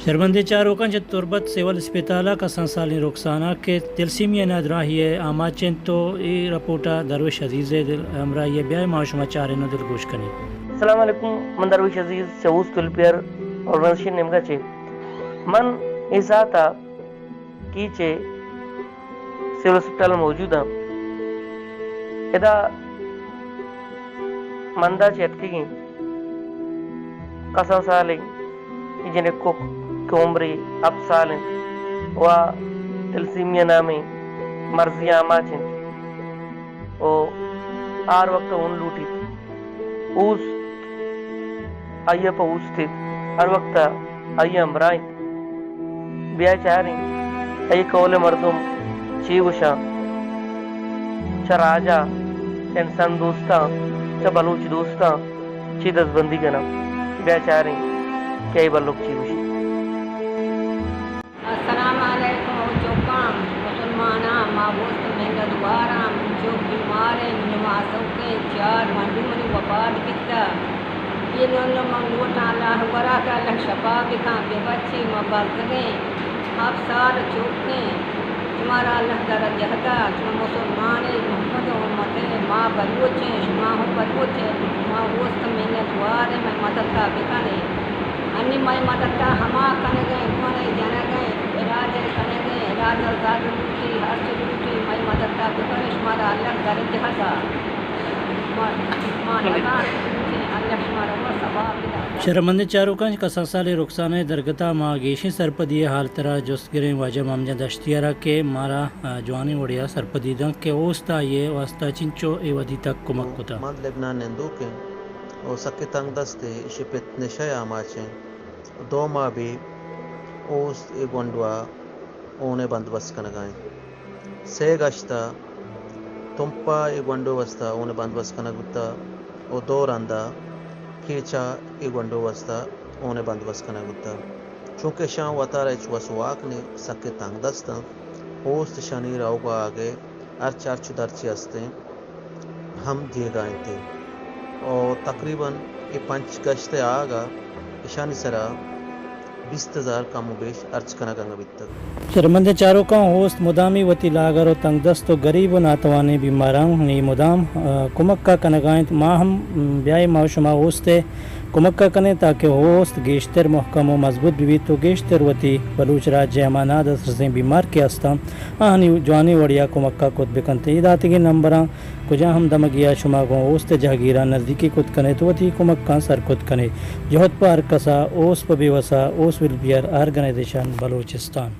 شرمندے چاروکان چ تربت سیول اسپتالا کا سنسالی رخسانہ کے تلسیمی نادراہی ہے آماچن تو ای رپورٹا درویش عزیز دل ہمراہ یہ بیائے معاشمہ چارے نو دل گوش کنی. السلام علیکم. من درویش عزیز چوز تلپیر اور منشین نمگا چے من ازاتا کی چے سیول اسپتال موجود ہاں ادا مندہ چے اٹکی گئی قسم سالیں جنہیں کو عمری اب سالیں و تلسیمیہ نامی مرضی آما چند و آر وقت ان لوٹی اوز آئیہ پا اوز تھی ہر وقت آئیہ امرائیں بیا چاہیں ای کول مردم چی وشا چا راجا چا انسان دوستا چا بلوچ دوستا چی دست بندی کنا بیا چاہیں کہ ای بلوک چی وشی. السلام علیکم. چوکام مسلمانہ مابوست محنت دوارام جو بیماریں نمازوں کے چار منڈی منی وفات کتا یہ لوگ منگوٹا اللہ برا کا اللہ شفا بکا بے بچے مبارکیں اب سال چوکیں تمہارا اللہ درجہ دا تم مسلمان محمد امت ماں بلوچیں شما ہوں بلوچیں ماں وسط محنت دوارے میں مدد کا بکانے انی میں مدد کا ہما کنے گئے کونے جانے گئے علاج کنے گئے علاج ازاد لوٹی ہر چیز لوٹی میں مدد کا بکانے شمارا اللہ درجہ دا ماں لگان اللہ شمارا وہ ثواب دا. شرمندے چاروکان کا سنسالی رخسانہ درگتا ماں گیشی سرپدی حال ترا جست گریں واجہ مامجہ دشتیارہ کے مارا جوانی وڑیا سرپدی دن کے اوستا یہ واسطہ چنچو ای ودی تک کمک کتا. ماد لبنان نندو کے او سکے تنگ دستے شپت نشای آماچیں دو ماہ بھی اوست ای گونڈوا اونے بندوبست کنگائیں سی گشتا تمپا ای گونڈو وستا اونے بندوبست کنگتا او دور اندہ کیچا ای گونڈو وستا اونے بندوبست کنگتا چونکہ شان وطارہ چواسواک نے سکے تنگ دستا اوست شانی راوگا آگے ارچ ارچ درچی ہستے ہم دیے گائیں تھے اور تقریباً یہ 5 گشتے آگا اشانی سرا 20,000 کم و بیش ارچ کنگا ابھی تک. شرمندے چاروکان ہوست مدامی وتی لاگر و تنگ دست و غریب و ناتوانے بیماران نی مدام کمک کا کنگائیں ماں ہم بیائے معاشمہ ہوستے کمک کا کنے تاکہ ہوست گیشتر محکم و مضبوط بھی تو گیشتر وتی بلوچ راج امانات سے بیمار کے استام آہنی جوانی وڑیا کمک کا کت بکنتے اداتی کے نمبراں کجا ہم دمگیا شما کو اوست جہگیرہ نزدیکی کت کنے تو وتی کمک کا سر کت کنے جہت پار کسا اوس پہ بیوسا اوس ول بیئر آرگنائزیشن بلوچستان.